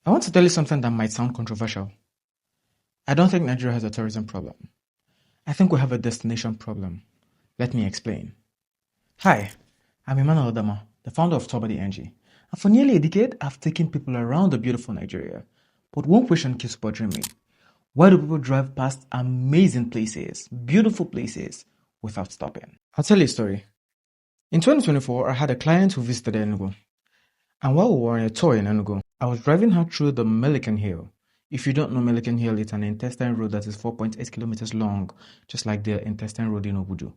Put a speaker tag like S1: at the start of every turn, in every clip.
S1: I want to tell you something that might sound controversial. I don't think Nigeria has a tourism problem. I think we have a destination problem. Let me explain. Hi, I'm Emmanuel Adama, the founder of Tobadi NG. And for nearly a decade, I've taken people around the beautiful Nigeria. But one question keeps bothering me. Why do people drive past amazing places, beautiful places, without stopping? I'll tell you a story. In 2024, I had a client who visited Enugu. And while we were on a tour in Enugu, I was driving her through the Melican Hill. If you don't know Melican Hill, it's an intestine road that is 4.8 kilometers long, just like the intestine road in Obudu.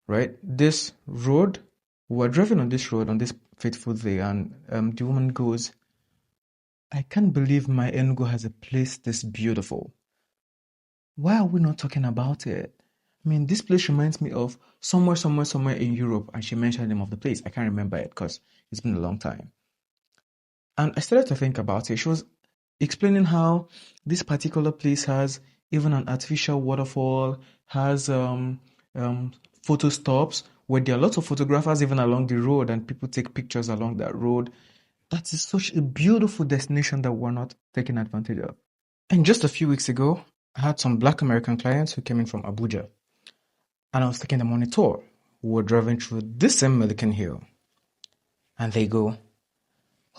S1: Right? This road, we were driving on this road on this fateful day, and the woman goes, I can't believe my Enugu has a place this beautiful. Why are we not talking about it? I mean, this place reminds me of somewhere in Europe, and she mentioned the name of the place. I can't remember it because it's been a long time. And I started to think about it. She was explaining how this particular place has even an artificial waterfall, has photo stops where there are lots of photographers even along the road and people take pictures along that road. That is such a beautiful destination that we're not taking advantage of. And just a few weeks ago, I had some Black American clients who came in from Abuja, and I was taking them on a tour. We were driving through this same Melican Hill, and they go,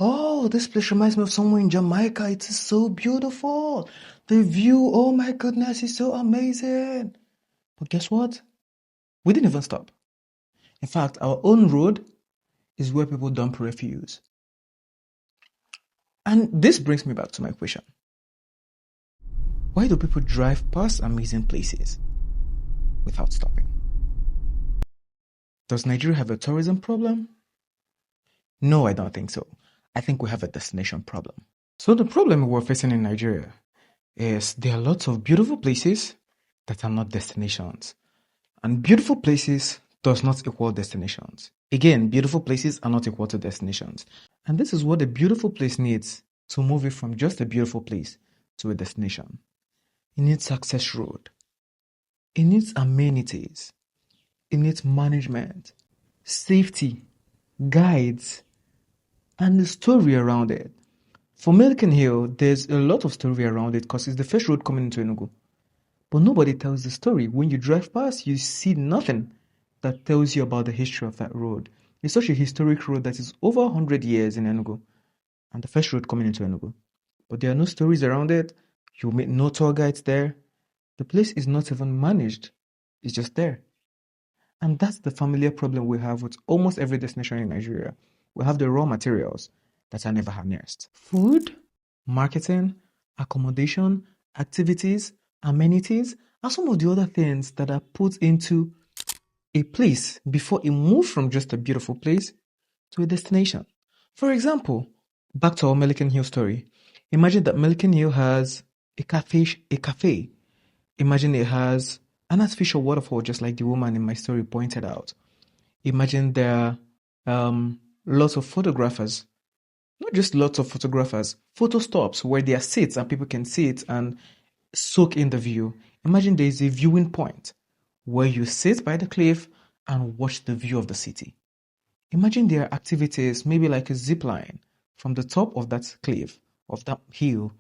S1: oh, this place reminds me of somewhere in Jamaica. It is so beautiful. The view, oh my goodness, is so amazing. But guess what? We didn't even stop. In fact, our own road is where people dump refuse. And this brings me back to my question. Why do people drive past amazing places without stopping? Does Nigeria have a tourism problem? No, I don't think so. I think we have a destination problem. So the problem we're facing in Nigeria is there are lots of beautiful places that are not destinations. And beautiful places does not equal destinations. Again, beautiful places are not equal to destinations. And this is what a beautiful place needs to move it from just a beautiful place to a destination. It needs access road. It needs amenities. It needs management, safety, guides, and the story around it. For Melican Hill, there's a lot of story around it because it's the first road coming into Enugu. But nobody tells the story. When you drive past, you see nothing that tells you about the history of that road. It's such a historic road that is over 100 years in Enugu, and the first road coming into Enugu. But there are no stories around it. You meet no tour guides there. The place is not even managed. It's just there. And that's the familiar problem we have with almost every destination in Nigeria. We have the raw materials that are never harnessed. Food, marketing, accommodation, activities, amenities are some of the other things that are put into a place before it moves from just a beautiful place to a destination. For example, back to our Melican Hill story. Imagine that Melican Hill has a cafe. Imagine it has an artificial waterfall, just like the woman in my story pointed out. Imagine there are lots of photographers, not just lots of photographers, photo stops where there are seats and people can sit and soak in the view. Imagine there is a viewing point where you sit by the cliff and watch the view of the city. Imagine there are activities, maybe like a zip line from the top of that cliff, of that hill,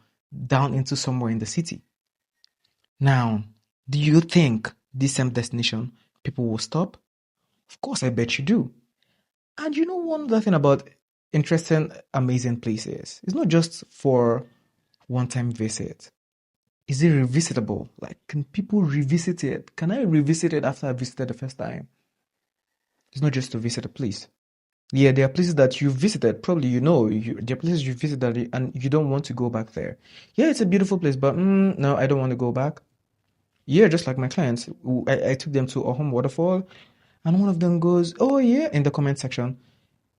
S1: down into somewhere in the city. Now, do you think this same destination people will stop? Of course, I bet you do. And you know one other thing about interesting, amazing places? It's not just for one-time visit. Is it revisitable? Like, can people revisit it? Can I revisit it after I visited the first time? It's not just to visit a place. Yeah, there are places that you visited, probably there are places you visited and you don't want to go back there. Yeah, it's a beautiful place, but no, I don't want to go back. Yeah, just like my clients, I took them to a home waterfall, and one of them goes, "Oh yeah," in the comment section.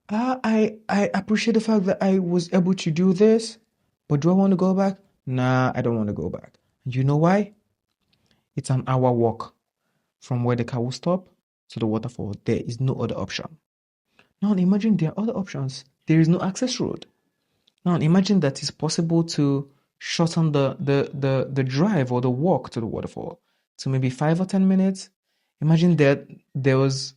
S1: I appreciate the fact that I was able to do this, but do I want to go back? Nah, I don't want to go back. And you know why? It's an hour walk from where the car will stop to the waterfall. There is no other option. Now imagine there are other options. There is no access road. Now imagine that it's possible to shorten the drive or the walk to the waterfall to maybe 5 or 10 minutes. Imagine that there was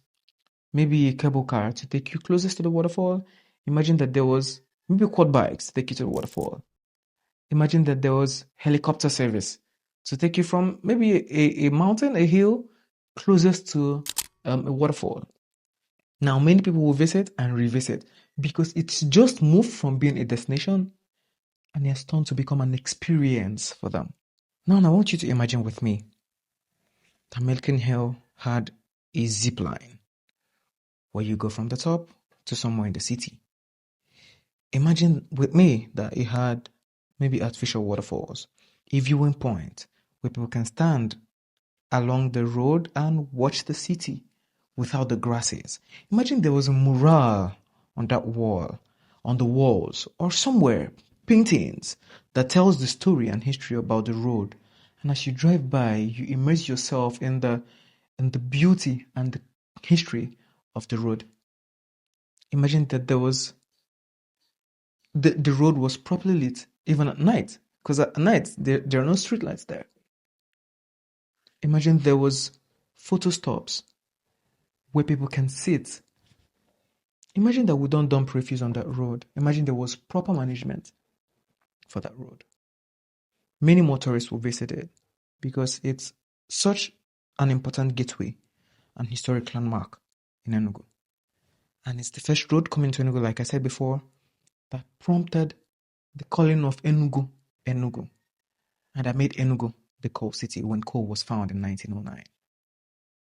S1: maybe a cable car to take you closest to the waterfall. Imagine that there was maybe quad bikes to take you to the waterfall. Imagine that there was helicopter service to take you from maybe a mountain, a hill, closest to a waterfall. Now, many people will visit and revisit because it's just moved from being a destination and it's turned to become an experience for them. Now, I want you to imagine with me that Milken Hill had a zip line where you go from the top to somewhere in the city. Imagine with me that it had maybe artificial waterfalls, a viewing point where people can stand along the road and watch the city without the grasses. Imagine there was a mural on that wall, on the walls, or somewhere, paintings that tells the story and history about the road. And as you drive by, you immerse yourself in the beauty and the history of the road. Imagine that there was the road was properly lit even at night, because at night there are no street lights there. Imagine there was photo stops where people can sit. Imagine that we don't dump refuse on that road. Imagine there was proper management for that road. Many more tourists will visit it because it's such an important gateway and historic landmark in Enugu. And it's the first road coming to Enugu, like I said before, that prompted the calling of Enugu, Enugu. And that made Enugu the coal city when coal was found in 1909.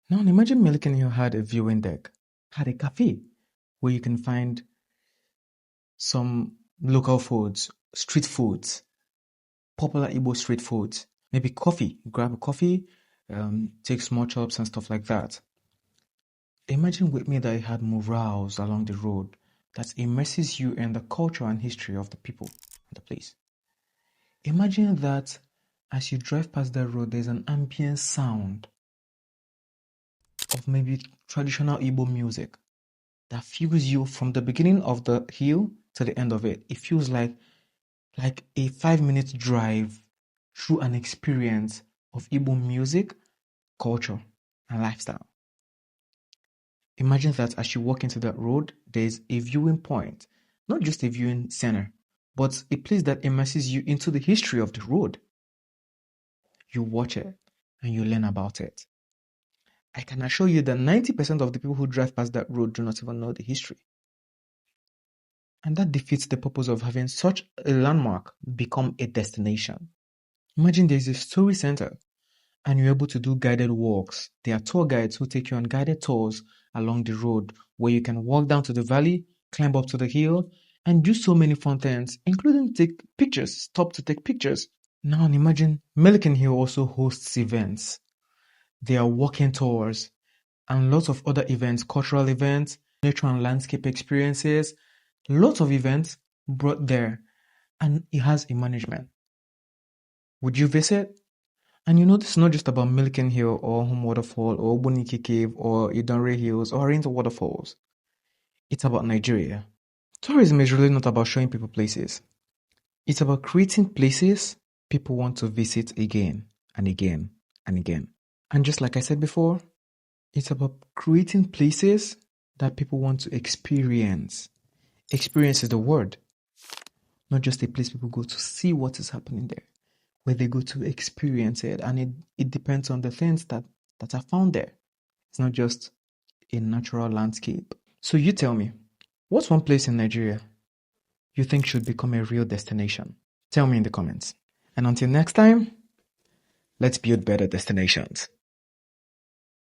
S1: Now imagine Milliken Hill had a viewing deck, had a cafe where you can find some local foods, street foods, popular Igbo street foods, maybe coffee. Grab a coffee, take small chops and stuff like that. Imagine with me that it had murals along the road that immerses you in the culture and history of the people and the place. Imagine that as you drive past that road, there's an ambient sound of maybe traditional Igbo music that fills you from the beginning of the hill to the end of it. It feels like a 5-minute drive through an experience of Igbo music, culture, and lifestyle. Imagine that as you walk into that road, there's a viewing point, not just a viewing center, but a place that immerses you into the history of the road. You watch it and you learn about it. I can assure you that 90% of the people who drive past that road do not even know the history. And that defeats the purpose of having such a landmark become a destination. Imagine there's a story center and you're able to do guided walks. There are tour guides who take you on guided tours along the road where you can walk down to the valley, climb up to the hill, and do so many fun things, including take pictures, stop to take pictures. Now imagine Milliken Hill also hosts events. There are walking tours and lots of other events, cultural events, nature and landscape experiences, lots of events brought there, and it has a management. Would you visit? And you know, this is not just about Milliken Hill or Home Waterfall or Obonike Cave or Idonre Hills or Arinta Waterfalls. It's about Nigeria. Tourism is really not about showing people places. It's about creating places people want to visit again and again and again. And just like I said before, it's about creating places that people want to experience. Experience is the word. Not just a place people go to see what is happening there, where they go to experience it. And it depends on the things that are found there. It's not just a natural landscape. So you tell me, what's one place in Nigeria you think should become a real destination? Tell me in the comments. And until next time, let's build better destinations.